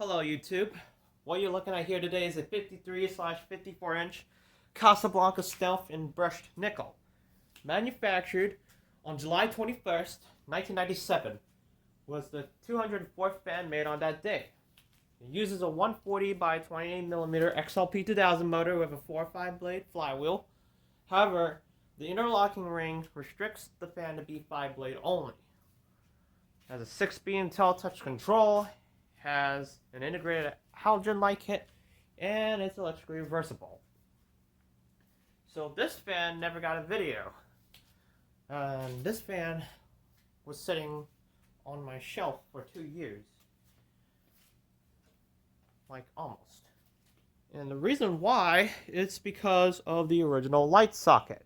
Hello YouTube. What you're looking at here today is a 53/54-inch Casablanca stealth in brushed nickel. Manufactured on July 21st, 1997. Was the 204th fan made on that day. It uses a 140 by 28mm XLP 2000 motor with a 4-5 blade flywheel. However, the interlocking ring restricts the fan to be 5 blade only. It has a 6-speed InteliTouch control, has an integrated halogen light kit, and it's electrically reversible. So this fan never got a video. This fan was sitting on my shelf for 2 years. Like, almost. And the reason why is because of the original light socket.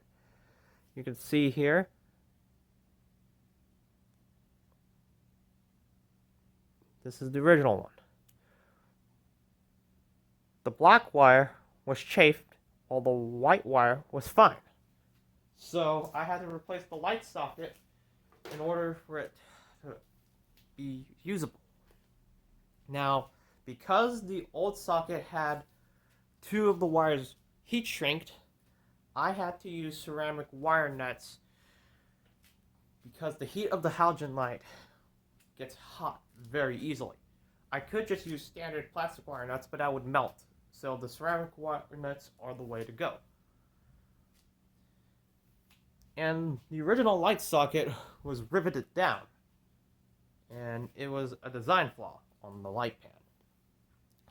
You can see here. This is the original one. The black wire was chafed, while the white wire was fine. So I had to replace the light socket in order for it to be usable. Now, because the old socket had 2 of the wires heat shrinked, I had to use ceramic wire nuts because the heat of the halogen light gets hot very easily. I could just use standard plastic wire nuts, but that would melt. So the ceramic wire nuts are the way to go. And the original light socket was riveted down, and it was a design flaw on the light pan.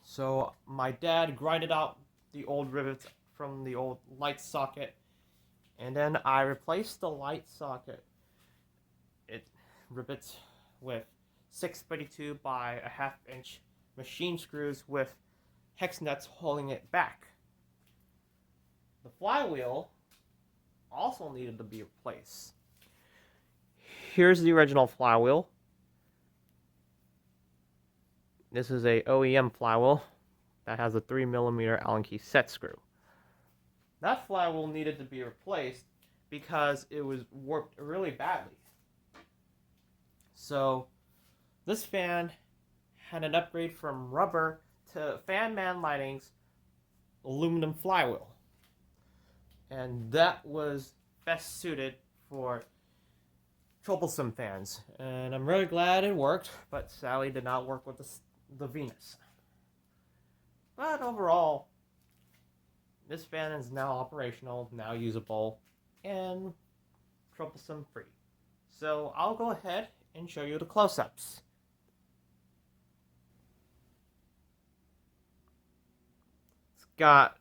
So my dad grinded out the old rivets from the old light socket, and then I replaced the light socket. It rivets with 632 by a 1/2 inch machine screws with hex nuts holding it back. The flywheel also needed to be replaced. Here's the original flywheel. This is a OEM flywheel that has a 3mm Allen key set screw. That flywheel needed to be replaced because it was warped really badly. So this fan had an upgrade from rubber to Fan Man Lighting's aluminum flywheel. And that was best suited for troublesome fans. And I'm really glad it worked, but sadly did not work with the Venus. But overall, this fan is now operational, now usable, and troublesome free. So I'll go ahead and show you the close-ups. It's got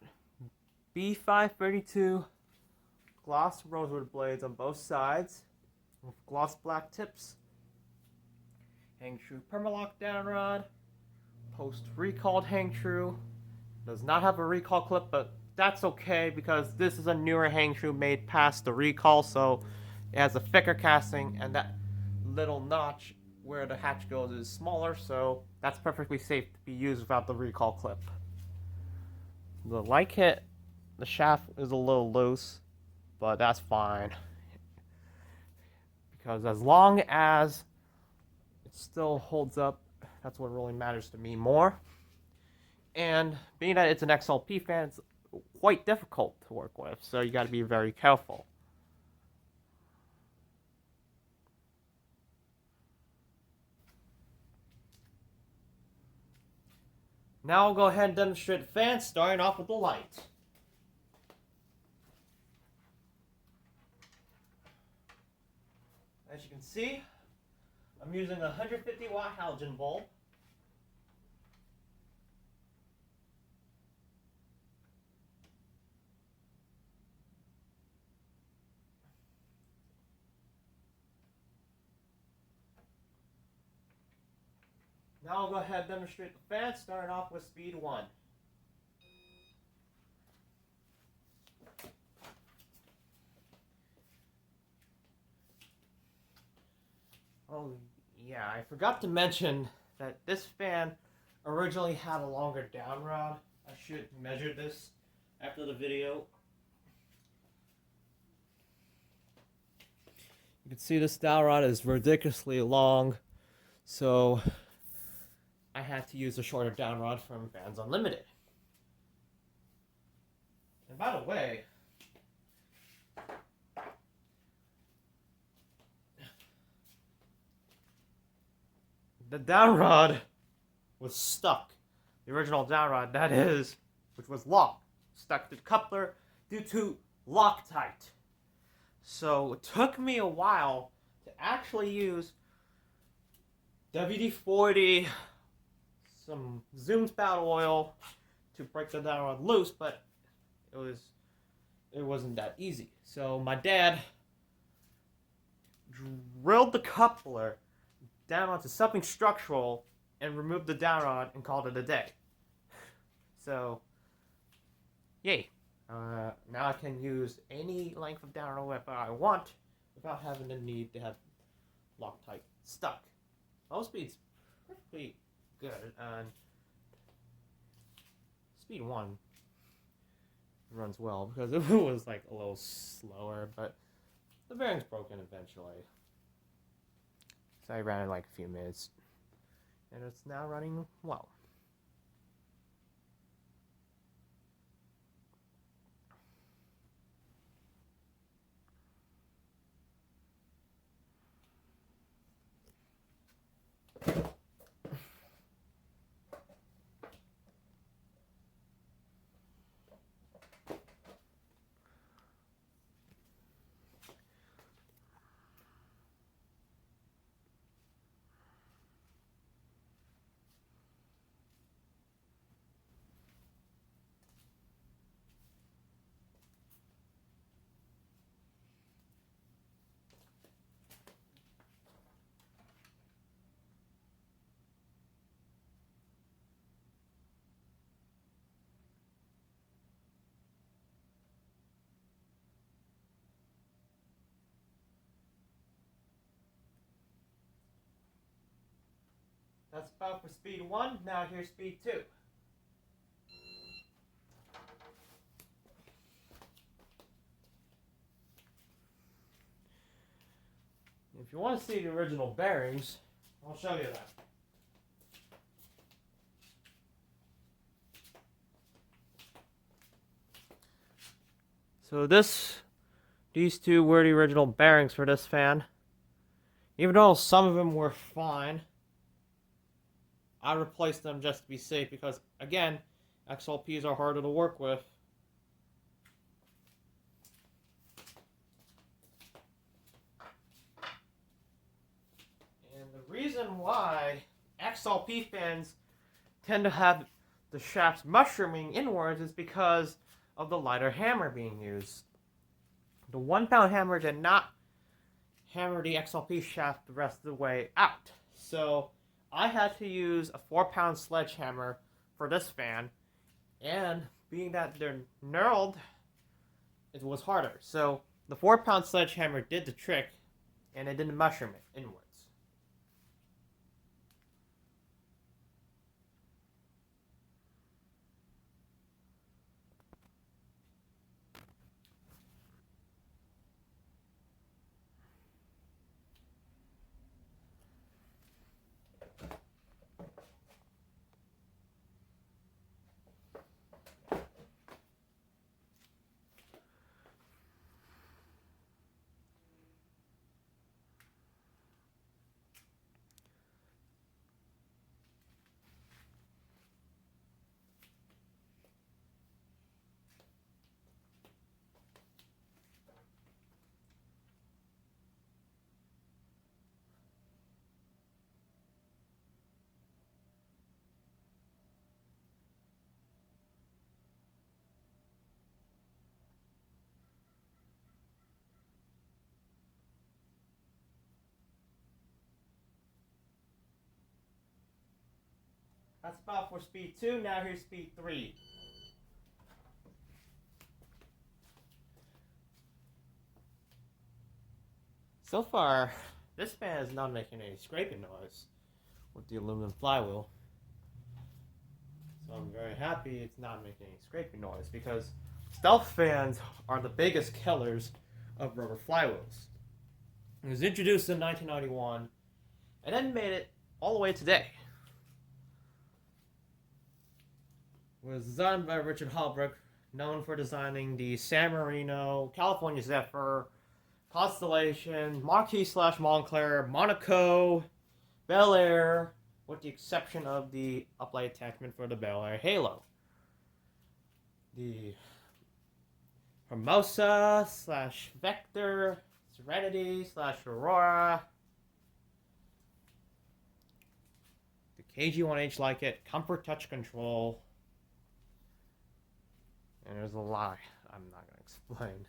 B532 gloss rosewood blades on both sides with gloss black tips. Hang true Permalock down rod. Post recalled hang true. Does not have a recall clip, but that's okay because this is a newer hang true made past the recall, so it has a thicker casting, and that little notch where the hatch goes is smaller, so that's perfectly safe to be used without the recall clip. The light kit, the shaft is a little loose, but that's fine. Because as long as it still holds up, that's what really matters to me more. And being that it's an XLP fan, it's quite difficult to work with, so you gotta be very careful. Now I'll go ahead and demonstrate the fan, starting off with the light. As you can see, I'm using a 150 watt halogen bulb. Now I'll go ahead and demonstrate the fan, starting off with speed 1. Oh yeah, I forgot to mention that this fan originally had a longer down rod. I should measure this after the video. You can see this dowel rod is ridiculously long, so I had to use a shorter down rod from Fans Unlimited. And by the way, the down rod was stuck. The original down rod, that is, which was locked, stuck to the coupler due to Loctite. So it took me a while to actually use WD-40, some Zoom spout oil to break the down rod loose, but it wasn't that easy. So my dad drilled the coupler down onto something structural and removed the down rod and called it a day. So, yay. Now I can use any length of down rod I want without having the need to have Loctite stuck. Low speed's perfectly good, and speed 1 runs well because it was like a little slower, but the bearing's broken eventually. So I ran in like a few minutes, and it's now running well. That's about for speed 1. Now here's speed 2. If you want to see the original bearings, I'll show you that. So these two were the original bearings for this fan. Even though some of them were fine, I replaced them just to be safe because, again, XLPs are harder to work with. And the reason why XLP fans tend to have the shafts mushrooming inwards is because of the lighter hammer being used. The 1 pound hammer did not hammer the XLP shaft the rest of the way out. So I had to use a 4 pound sledgehammer for this fan, and being that they're knurled, it was harder. So the 4 pound sledgehammer did the trick, and it didn't mushroom it inwards. That's about for speed 2. Now here's speed 3. So far, this fan is not making any scraping noise with the aluminum flywheel. So I'm very happy it's not making any scraping noise because stealth fans are the biggest killers of rubber flywheels. It was introduced in 1991 and then made it all the way today. was designed by Richard Holbrook, known for designing the San Marino, California Zephyr, Constellation, Marquis/Montclair, Monaco, Bel Air, with the exception of the uplight attachment for the Bel Air Halo. The Hermosa/Vector, Serenity/Aurora, the KG-1H like it, Comfort Touch Control, and there's a lot I'm not going to explain.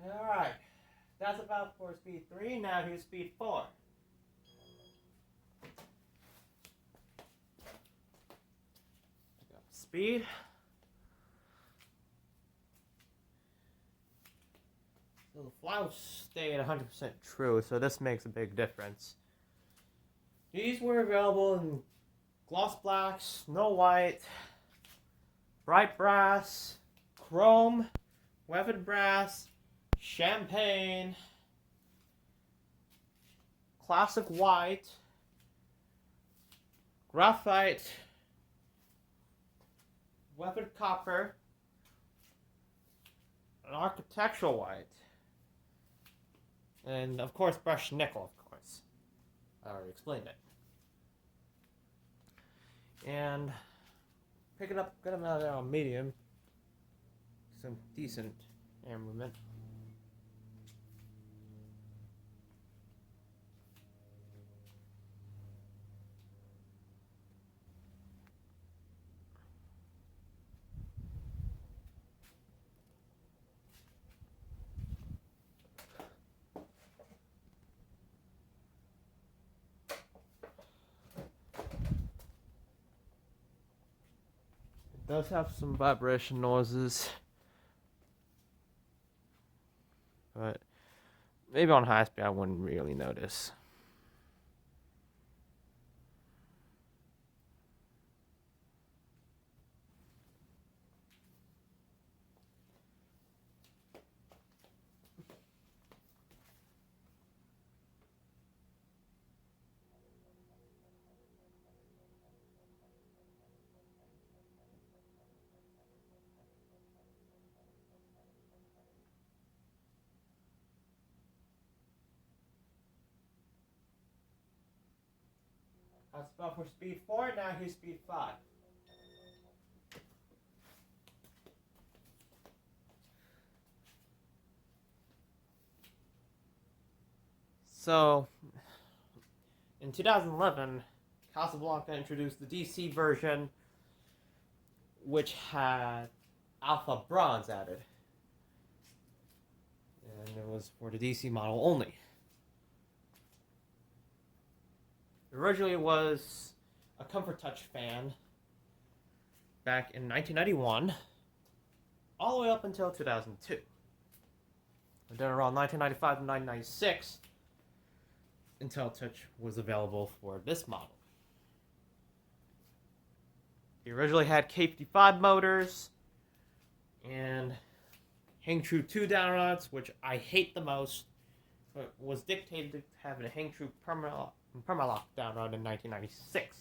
Alright, that's about for speed 3. Now here's speed 4. Speed. So the fly stayed 100% true, so this makes a big difference. These were available in gloss black, snow white, bright brass, chrome, weathered brass, champagne, classic white, graphite, weathered copper, an architectural white, and of course brushed nickel, of course. I already explained it. And pick it up, get them out there on medium. Some decent air movement. It does have some vibration noises, but maybe on high speed I wouldn't really notice. That's about for speed 4. Now here's speed 5. So, in 2011, Casablanca introduced the DC version, which had Alpha Bronze added. And it was for the DC model only. Originally, it was a Comfort Touch fan back in 1991, all the way up until 2002. And then around 1995 to 1996, InteliTouch was available for this model. It originally had K55 motors and hang true 2 down rods, which I hate the most, but was dictated to having a hang true Permalock down rod in 1996,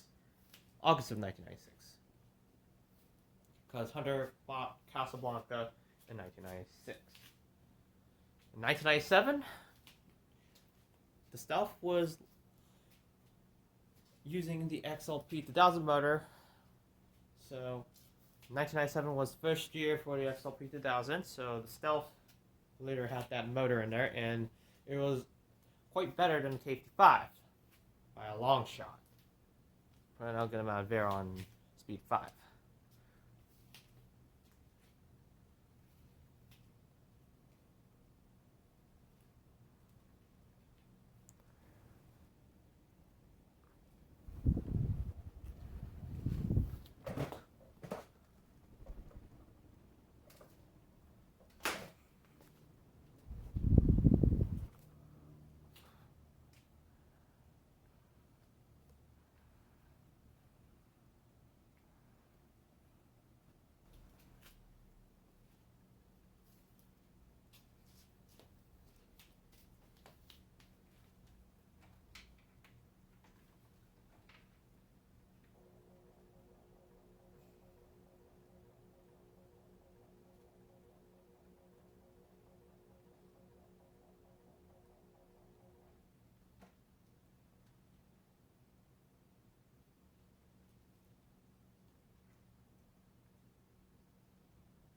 August of 1996, because Hunter bought Casablanca in 1996. In 1997, the Stealth was using the XLP 2000 motor. So 1997 was the first year for the XLP 2000, so the Stealth later had that motor in there, and it was quite better than the K55 by a long shot. Putting out a good amount of air on speed 5.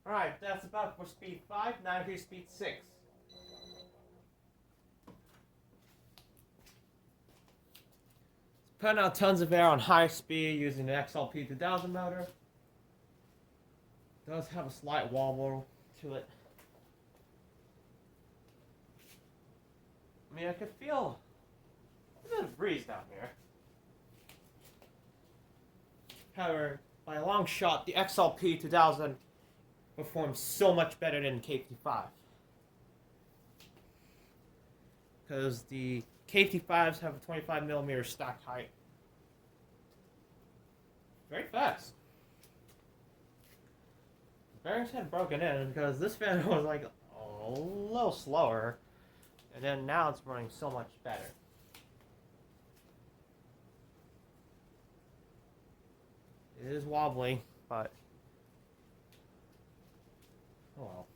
Alright, that's about for speed 5. Now here's speed 6. Putting out tons of air on high speed using the XLP 2000 motor. It does have a slight wobble to it. I mean, I could feel a bit of breeze down here. However, by a long shot, the XLP 2000 performs so much better than K55. Because the K55s have a 25mm stack height. Very fast. The bearings had broken in because this fan was like a little slower, and then now it's running so much better. It is wobbly, but oh well.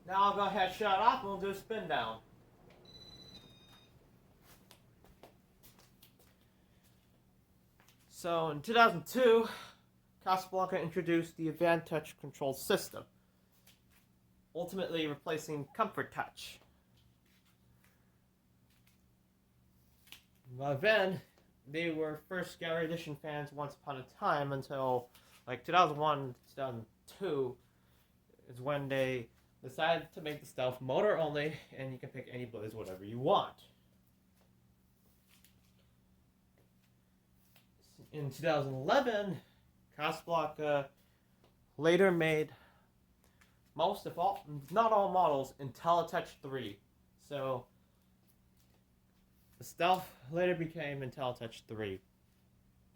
Now I'll go ahead, shut off, and we'll do a spin down. So in 2002, Casablanca introduced the AdvanTouch control system, ultimately replacing ComfortTouch. By then, they were first gallery edition fans once upon a time until like 2001, 2002 is when they decided to make the Stealth motor only, and you can pick any blades, whatever you want. In 2011, Casablanca later made most, if all, not all models, InteliTouch 3. So the Stealth later became InteliTouch 3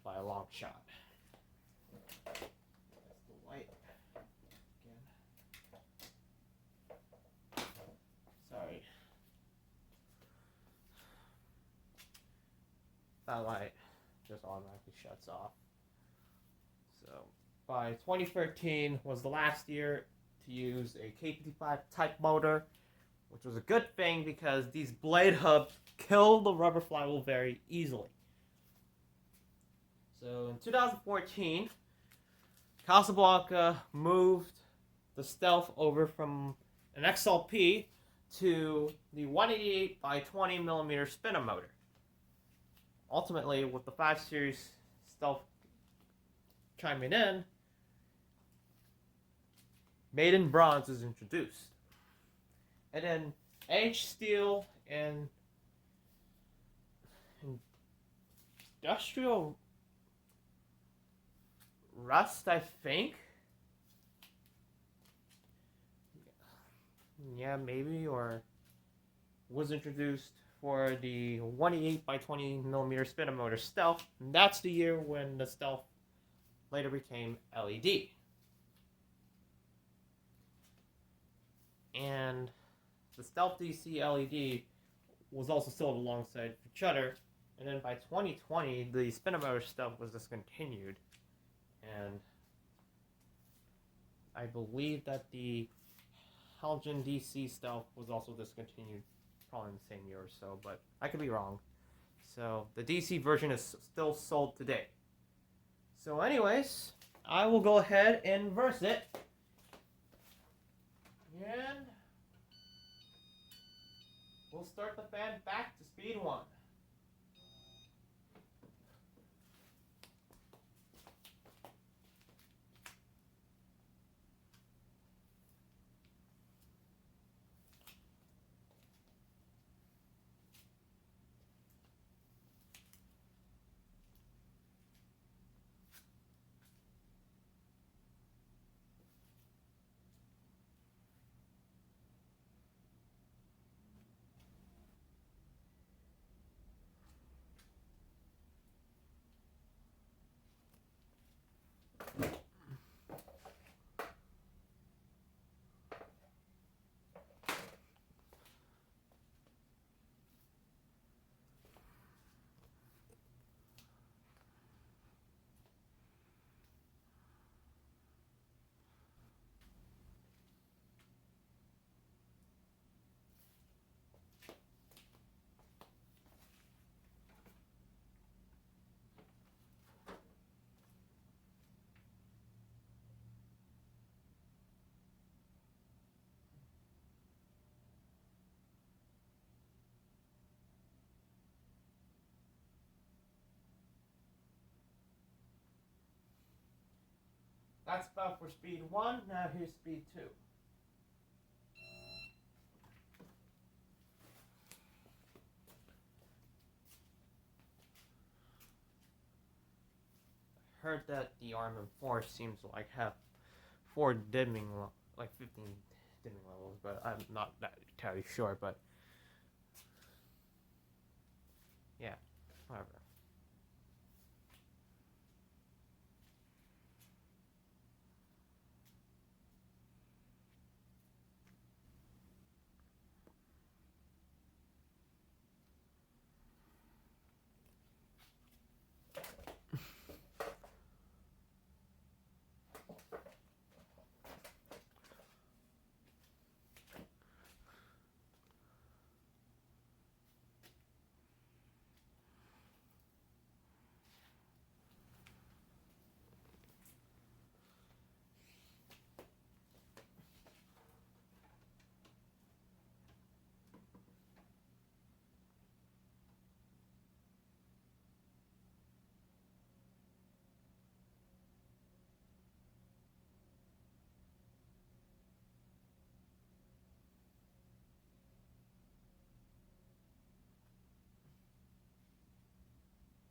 by a long shot. That's the light again. Sorry. That light just automatically shuts off. So by 2013 was the last year to use a K55 type motor, which was a good thing because these blade hubs kill the rubber flywheel very easily. So in 2014, Casablanca moved the Stealth over from an XLP to the 188 by 20 millimeter spinner motor. Ultimately, with the 5 Series Stealth chiming in, Made in Bronze is introduced. And then Edge Steel and Industrial Rust, I think. Yeah, maybe, or was introduced for the 188 by 20 millimeter spinner motor Stealth. And that's the year when the Stealth later became LED. And the Stealth DC LED was also sold alongside Shutter. And then by 2020, the spinner motor Stealth was discontinued. And I believe that the Halogen DC Stealth was also discontinued probably in the same year or so, but I could be wrong. So the DC version is still sold today. So anyways, I will go ahead and verse it. And we'll start the fan back to speed 1. That's about for speed 1. Now here's speed 2. Heard that the RM4 seems to like have 4 dimming, like 15 dimming levels, but I'm not that entirely sure. But yeah, whatever.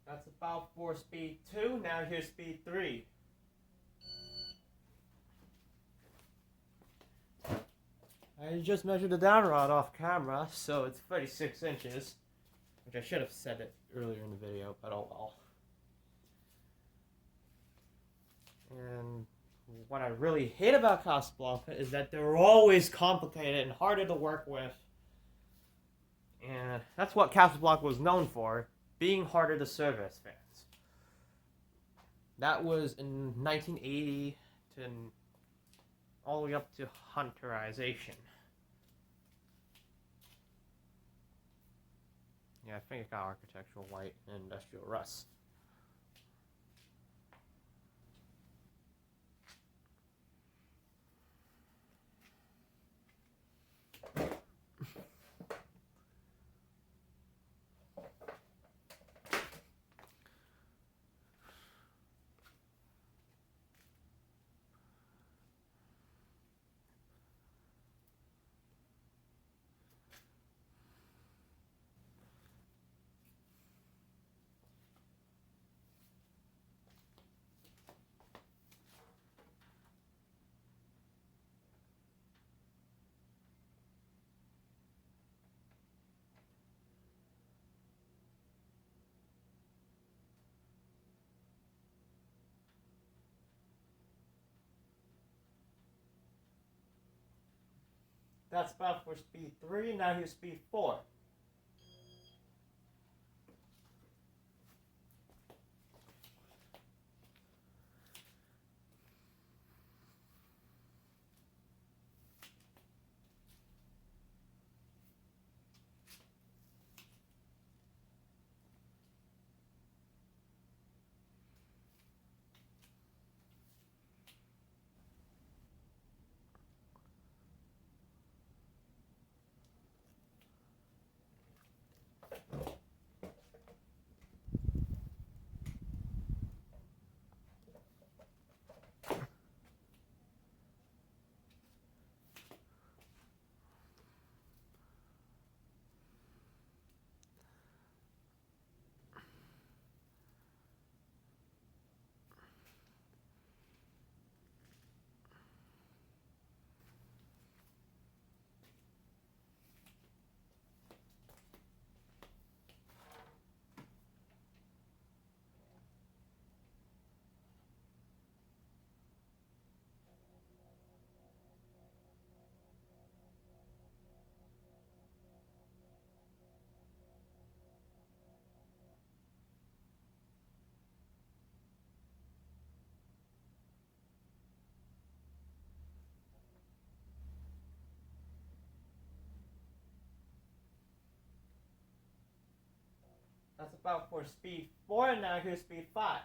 That's about for speed 2. Now here's speed 3. I just measured the down rod off camera, so it's 36 inches. Which I should have said it earlier in the video, but oh well. And what I really hate about Casablanca is that they're always complicated and harder to work with. And that's what Casablanca was known for, being harder to service fans. That was in 1980 to all the way up to Hunterization. Yeah, I think it got architectural white and industrial rust. That's about for speed 3. Now here's speed 4. That's about for speed 4. And now here's speed 5.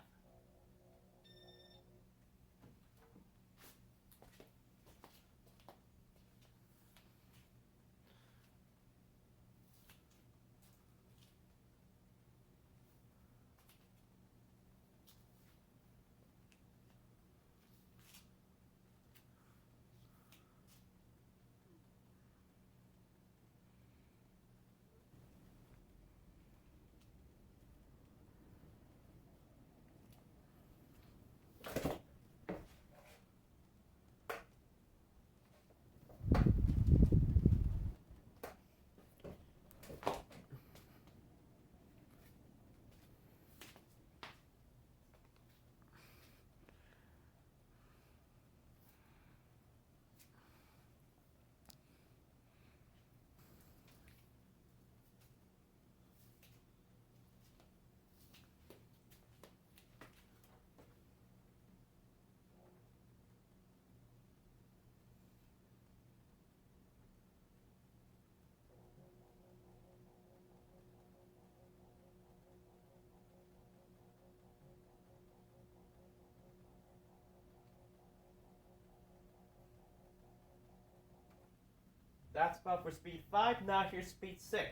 That's about for speed 5. Now here's speed 6.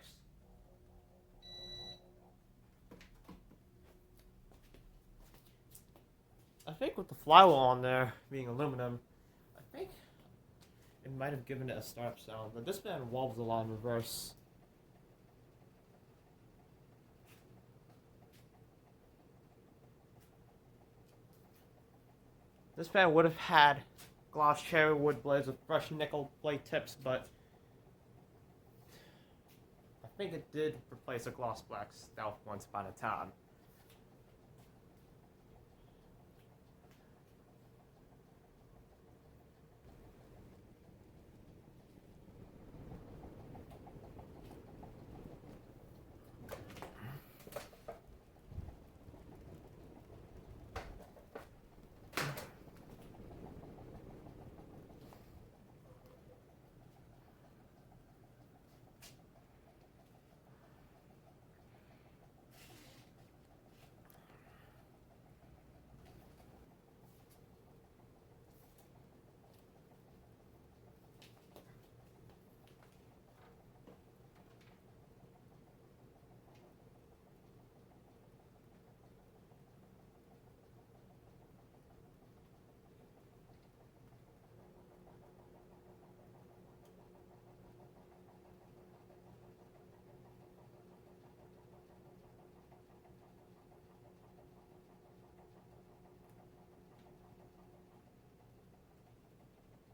I think with the flywheel on there being aluminum, I think it might have given it a startup sound, but this fan wobbles a lot in reverse. This fan would have had gloss cherry wood blades with brushed nickel blade tips, but I think it did replace a gloss black Stealth once upon a time.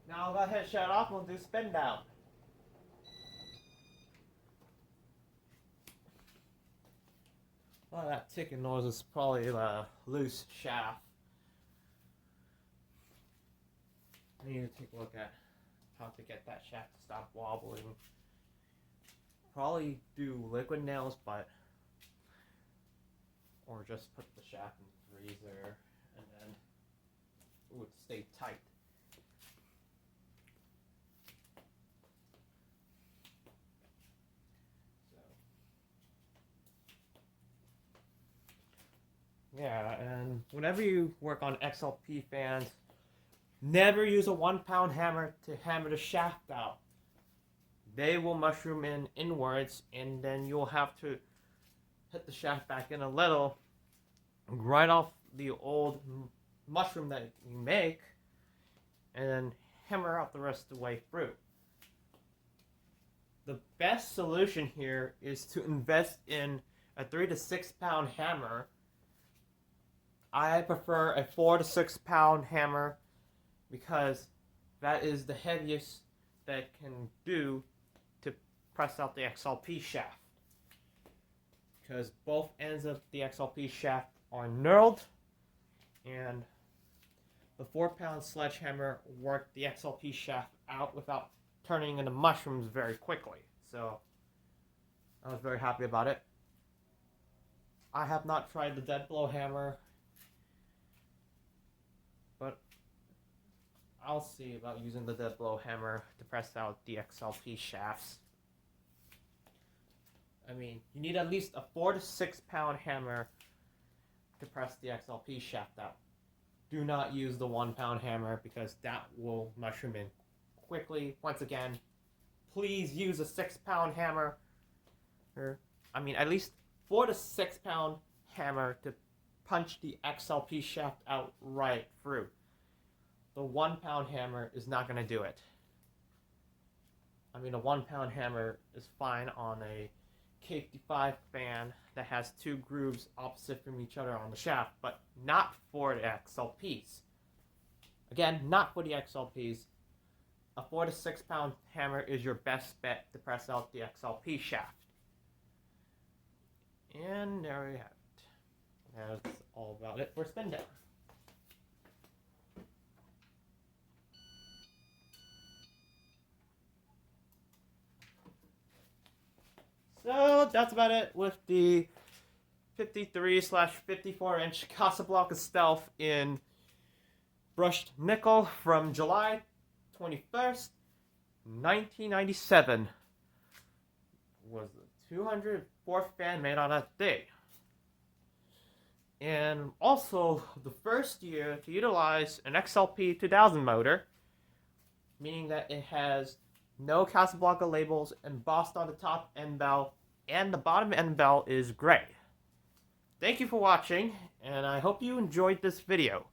Now I'll go ahead and shut it off and we'll do spin down. Well, that ticking noise is probably the loose shaft. I need to take a look at how to get that shaft to stop wobbling. Probably do liquid nails, or just put the shaft in the freezer and then it would stay tight. Yeah, and whenever you work on XLP fans, never use a 1-pound hammer to hammer the shaft out. They will mushroom in inwards, and then you'll have to hit the shaft back in a little, grind off the old mushroom that you make, and then hammer out the rest of the way through. The best solution here is to invest in a 3 to 6 pound hammer. I prefer a 4 to 6 pound hammer because that is the heaviest that it can do to press out the XLP shaft. Because both ends of the XLP shaft are knurled, and the 4-pound sledgehammer worked the XLP shaft out without turning into mushrooms very quickly. So I was very happy about it. I have not tried the dead blow hammer, but I'll see about using the dead blow hammer to press out the XLP shafts. I mean, you need at least a 4 to 6 pound hammer to press the XLP shaft out. Do not use the 1-pound hammer because that will mushroom in quickly. Once again, please use a 6-pound hammer. At least 4 to 6 pound hammer to punch the XLP shaft out right through. The 1-pound hammer is not going to do it. A 1-pound hammer is fine on a K55 fan that has 2 grooves opposite from each other on the shaft, but not for the XLPs. Again, not for the XLPs. A 4 to 6 pound hammer is your best bet to press out the XLP shaft. And there we have it. That's all about it for spin down. So that's about it with the 53/54 inch Casablanca Stealth in brushed nickel from July 21st, 1997. Was the 204th fan made on that day. And also the first year to utilize an XLP 2000 motor, meaning that it has no Casablanca labels embossed on the top end bell, and the bottom end bell is gray. Thank you for watching, and I hope you enjoyed this video.